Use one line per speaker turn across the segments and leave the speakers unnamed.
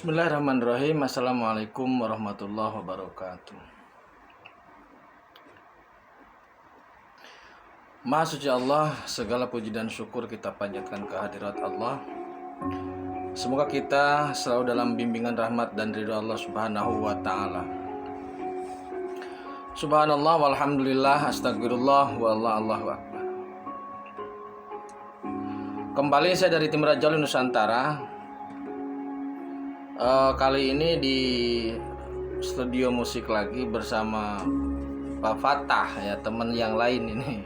Bismillahirrahmanirrahim. Assalamualaikum warahmatullahi wabarakatuh. Maha suci Allah, segala puji dan syukur kita panjatkan kehadirat Allah. Semoga kita selalu dalam bimbingan rahmat dan ridho Allah Subhanahu wa ta'ala. Subhanallah walhamdulillah astagfirullah wallahu akbar. Kembali saya dari tim Rajal Nusantara. Kali ini di studio musik lagi bersama Pak Fatah, ya, teman yang lain ini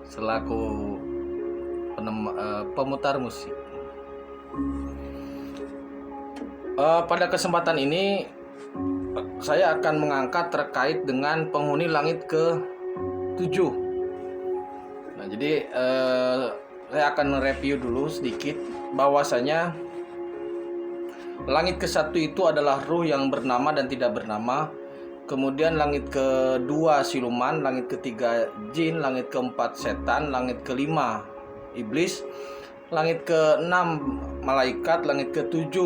selaku pemutar musik. Pada kesempatan ini saya akan mengangkat terkait dengan penghuni langit ke-7. Nah, jadi saya akan review dulu sedikit bahwasanya langit ke-1 itu adalah ruh yang bernama dan tidak bernama. Kemudian langit ke-2 siluman, langit ke-3 jin, langit ke-4 setan, langit ke-5 iblis, langit ke-6 malaikat, langit ke-7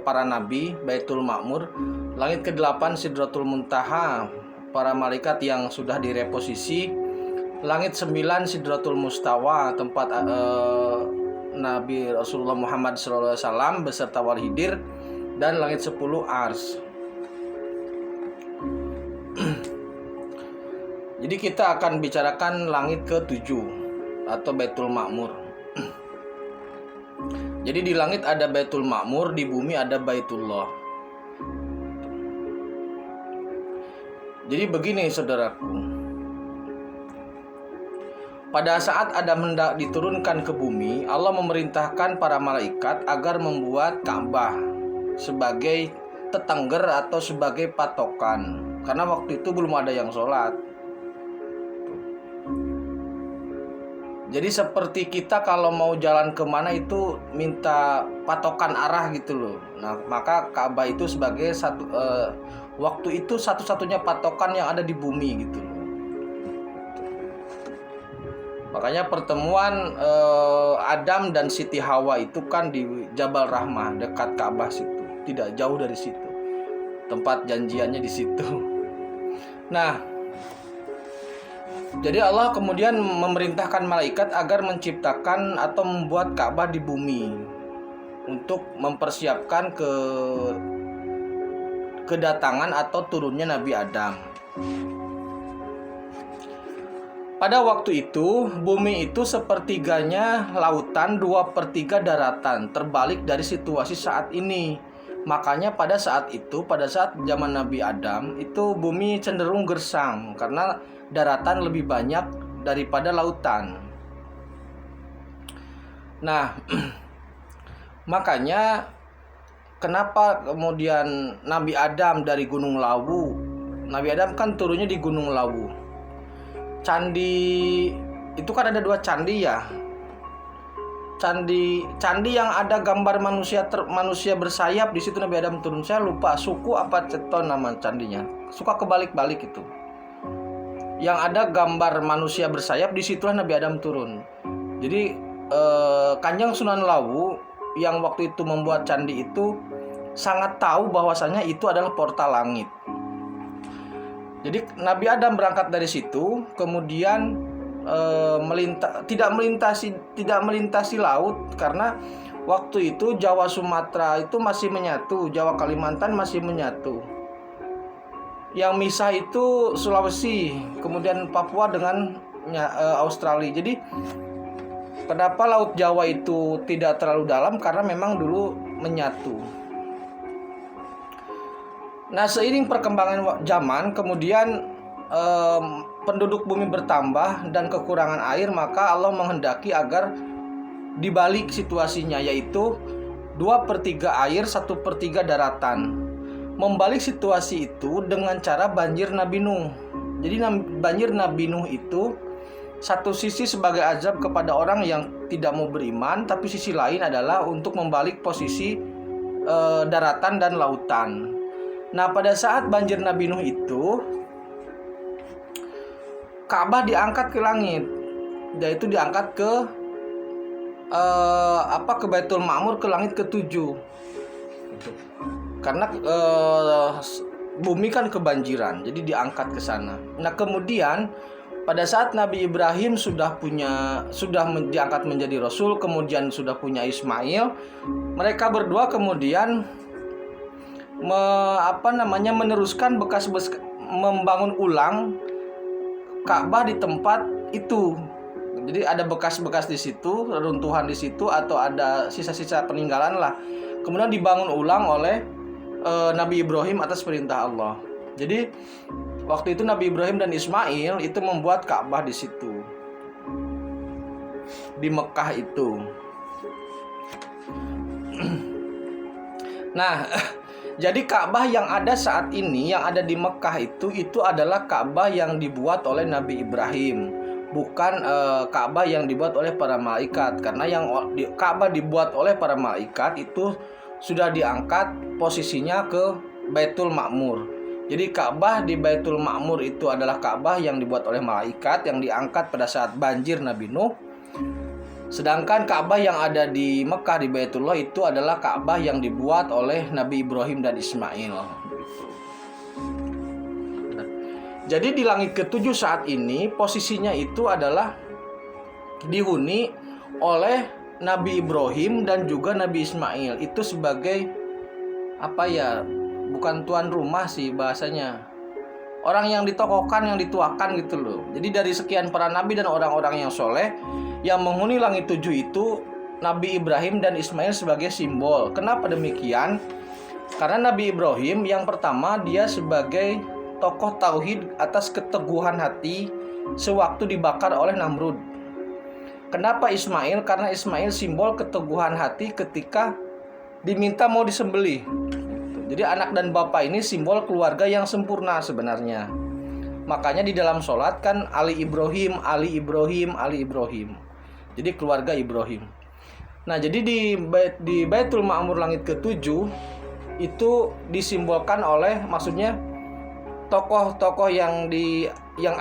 para nabi, Baitul Ma'mur, langit ke-8 Sidratul Muntaha, para malaikat yang sudah direposisi, langit 9 Sidratul Mustawa, tempat Nabi Rasulullah Muhammad SAW beserta wal hidir, dan langit 10 ars. Jadi kita akan bicarakan langit ke-7 atau Baitul Ma'mur. Jadi di langit ada Baitul Ma'mur, di bumi ada Baitullah. Jadi begini saudaraku, pada saat Adam hendak diturunkan ke bumi, Allah memerintahkan para malaikat agar membuat Ka'bah sebagai tetangger atau sebagai patokan. Karena waktu itu belum ada yang sholat. Jadi seperti kita kalau mau jalan kemana itu minta patokan arah gitu loh. Nah, maka Ka'bah itu sebagai waktu itu satu-satunya patokan yang ada di bumi gitu loh. Makanya pertemuan Adam dan Siti Hawa itu kan di Jabal Rahmah dekat Ka'bah situ, tidak jauh dari situ. Tempat janjiannya di situ. Nah, jadi Allah kemudian memerintahkan malaikat agar menciptakan atau membuat Ka'bah di bumi untuk mempersiapkan kedatangan atau turunnya Nabi Adam. Pada waktu itu, bumi itu sepertiganya lautan, 2/3 daratan, terbalik dari situasi saat ini. Makanya pada saat itu, pada saat zaman Nabi Adam, itu bumi cenderung gersang karena daratan lebih banyak daripada lautan. Nah, makanya kenapa kemudian Nabi Adam dari Gunung Lawu? Nabi Adam kan turunnya di Gunung Lawu. Candi itu kan ada 2 candi ya. Candi yang ada gambar manusia bersayap, di situ Nabi Adam turun. Saya lupa suku apa ceton nama candinya. Suka kebalik-balik itu. Yang ada gambar manusia bersayap, di situlah Nabi Adam turun. Jadi Kanjeng Sunan Lawu yang waktu itu membuat candi itu sangat tahu bahwasanya itu adalah portal langit. Jadi Nabi Adam berangkat dari situ, kemudian tidak melintasi laut karena waktu itu Jawa Sumatera itu masih menyatu, Jawa Kalimantan masih menyatu. Yang misah itu Sulawesi, kemudian Papua dengan Australia. Jadi kenapa Laut Jawa itu tidak terlalu dalam? Karena memang dulu menyatu. Nah, seiring perkembangan zaman, kemudian penduduk bumi bertambah dan kekurangan air, maka Allah menghendaki agar dibalik situasinya, yaitu 2/3 air, 1/3 daratan. Membalik situasi itu dengan cara banjir Nabi Nuh. Jadi banjir Nabi Nuh itu satu sisi sebagai azab kepada orang yang tidak mau beriman, tapi sisi lain adalah untuk membalik posisi daratan dan lautan. Nah, pada saat banjir Nabi Nuh itu, Ka'bah diangkat ke langit, yaitu diangkat ke Baitul Ma'mur, ke langit ke-7. Gitu. Karena bumi kan kebanjiran, jadi diangkat ke sana. Nah kemudian pada saat Nabi Ibrahim sudah diangkat menjadi rasul, kemudian sudah punya Ismail, mereka berdua kemudian meneruskan membangun ulang Ka'bah di tempat itu. Jadi ada bekas-bekas di situ, reruntuhan di situ, atau ada sisa-sisa peninggalan lah. Kemudian dibangun ulang oleh Nabi Ibrahim atas perintah Allah. Jadi waktu itu Nabi Ibrahim dan Ismail itu membuat Ka'bah di situ, di Mekah itu. Nah, jadi Ka'bah yang ada saat ini, yang ada di Mekah itu adalah Ka'bah yang dibuat oleh Nabi Ibrahim, bukan Ka'bah yang dibuat oleh para malaikat. Karena yang Ka'bah dibuat oleh para malaikat itu sudah diangkat posisinya ke Baitul Ma'mur. Jadi Ka'bah di Baitul Ma'mur itu adalah Ka'bah yang dibuat oleh malaikat, yang diangkat pada saat banjir Nabi Nuh. Sedangkan Ka'bah yang ada di Mekah di Baitullah itu adalah Ka'bah yang dibuat oleh Nabi Ibrahim dan Ismail. Jadi di langit ketujuh saat ini posisinya itu adalah dihuni oleh Nabi Ibrahim dan juga Nabi Ismail. Itu sebagai bukan tuan rumah sih bahasanya, orang yang ditokohkan, yang dituakan gitu loh. Jadi dari sekian para nabi dan orang-orang yang soleh yang menghuni langit tujuh itu, Nabi Ibrahim dan Ismail sebagai simbol. Kenapa demikian? Karena Nabi Ibrahim yang pertama, dia sebagai tokoh tauhid atas keteguhan hati sewaktu dibakar oleh Namrud. Kenapa Ismail? Karena Ismail simbol keteguhan hati ketika diminta mau disembelih. Jadi anak dan bapak ini simbol keluarga yang sempurna sebenarnya. Makanya di dalam sholat kan Ali Ibrahim, Ali Ibrahim, Ali Ibrahim. Jadi keluarga Ibrahim. Nah jadi di Baitul Ma'mur langit ketujuh itu disimbolkan oleh, maksudnya tokoh-tokoh yang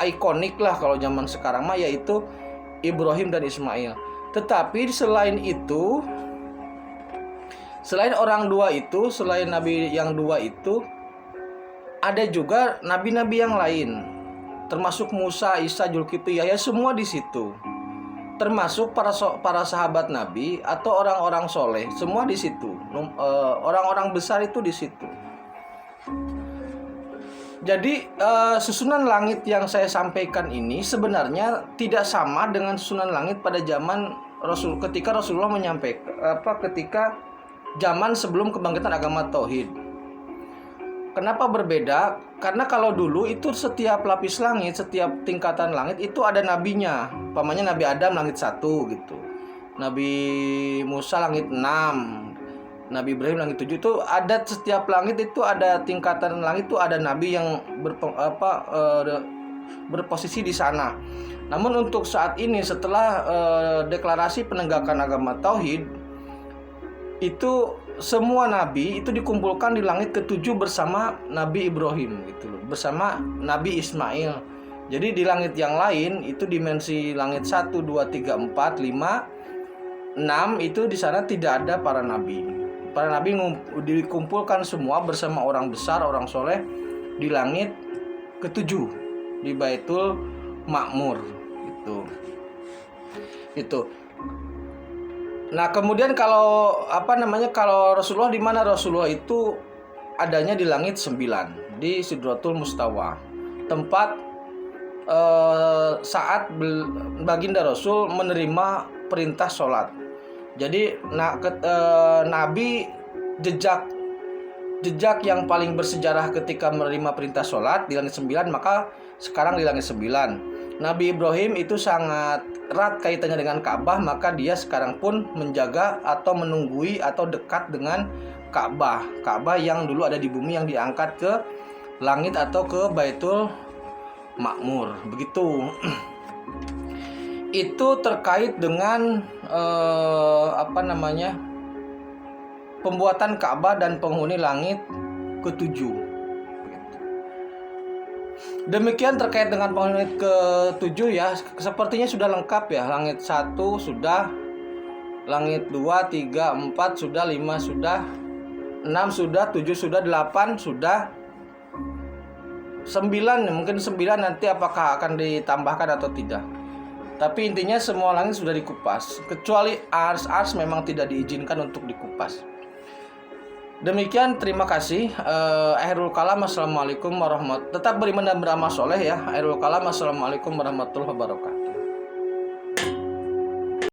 ikonik lah kalau zaman sekarang mah, yaitu Ibrahim dan Ismail. Tetapi selain itu, selain orang dua itu, selain nabi yang dua itu, ada juga nabi-nabi yang lain, termasuk Musa, Isa, Zulkifli, Yahya, semua di situ. Termasuk para sahabat Nabi atau orang-orang soleh, semua di situ. Orang-orang besar itu di situ. Jadi susunan langit yang saya sampaikan ini sebenarnya tidak sama dengan susunan langit pada zaman ketika Rasulullah menyampaikan ketika zaman sebelum kebangkitan agama tauhid. Kenapa berbeda? Karena kalau dulu itu setiap lapis langit, setiap tingkatan langit itu ada nabinya. Umpamanya Nabi Adam langit 1 gitu, Nabi Musa langit 6, Nabi Ibrahim langit 7. Itu ada, setiap langit itu ada tingkatan langit, itu ada nabi yang berposisi di sana. Namun untuk saat ini setelah deklarasi penegakan agama tauhid, itu semua nabi itu dikumpulkan di langit ketujuh bersama Nabi Ibrahim gitu loh, bersama Nabi Ismail. Jadi di langit yang lain itu dimensi langit 1, 2, 3, 4, 5, 6 itu di sana tidak ada para nabi. Para nabi dikumpulkan semua bersama orang besar, orang soleh di langit ketujuh di Baitul Ma'mur itu. Nah kemudian kalau kalau Rasulullah, di mana Rasulullah itu adanya di langit 9, di Sidratul Mustawa, tempat saat baginda Rasul menerima perintah sholat. Jadi Nabi jejak yang paling bersejarah ketika menerima perintah sholat di langit 9, maka sekarang di langit 9. Nabi Ibrahim itu sangat erat kaitannya dengan Ka'bah, maka dia sekarang pun menjaga atau menunggui atau dekat dengan Ka'bah yang dulu ada di bumi, yang diangkat ke langit atau ke Baitul Ma'mur. Begitu. Itu terkait dengan pembuatan Ka'bah dan penghuni langit ketujuh. Demikian terkait dengan penghuni ke-7 ya. Sepertinya sudah lengkap ya. Langit 1 sudah, langit 2, 3, 4 sudah, 5 sudah, 6 sudah, 7 sudah, 8 sudah, 9 mungkin 9 nanti apakah akan ditambahkan atau tidak. Tapi intinya semua langit sudah dikupas, kecuali ars memang tidak diizinkan untuk dikupas. Demikian, terima kasih. Akhirul kalam, assalamualaikum warahmatullahi wabarakatuh. Tetap beriman dan beramal soleh ya. Akhirul kalam, assalamualaikum warahmatullahi wabarakatuh.